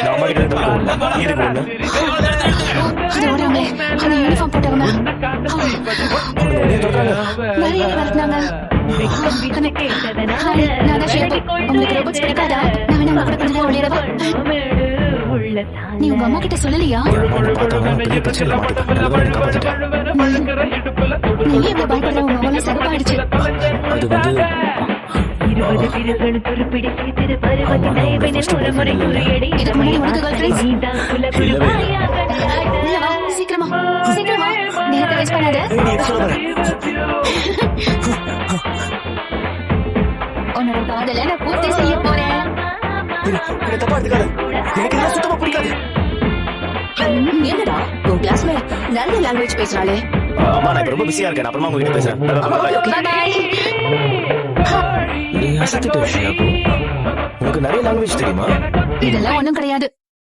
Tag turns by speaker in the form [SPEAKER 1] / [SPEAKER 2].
[SPEAKER 1] நான் அம்மா கிட்ட இருந்து நீ எதுக்கு ஒண்ணு
[SPEAKER 2] அது ஓடாமலே அவன் யூனிஃபார்ம் போட்டவங்க நிறைய வளர்த்தாங்க. நான் தான் ஷேப்பு. உங்களுக்கு ரோபோட்ஸ் பிடிக்காதா? நான் வேணா உங்க கூட கொஞ்ச நேரம் விளையாடவா? நீ உங்க அம்மா கிட்ட சொல்லலையா? நீ எவ்வளவு பயப்படுற? உங்க அம்மா சகப்பாயிடுச்சு.
[SPEAKER 1] அது வந்து
[SPEAKER 2] இதுக்கு முன்னாடி உனக்கு கேர்ள் ஃப்ரெண்ட்ஸ்? சீக்கிரமா சீக்கிரமா நேரத்தை வேஸ்ட் பண்ணாத. உன்னோட காதலை நான் பூர்த்தி செய்ய போறேன். என்னடா உன் கிளாஸ்மேட் நல்ல லாங்குவேஜ் பேசுறாளே?
[SPEAKER 1] அம்மா நான் ரொம்ப பிஸியா இருக்கேன். அப்புறமா உங்ககிட்ட பேசுறேன். நீ அசத்திட்ட விஷயம் உனக்கு நிறைய லாங்குவேஜ் தெரியுமா?
[SPEAKER 2] இதெல்லாம் ஒண்ணும் கிடையாது.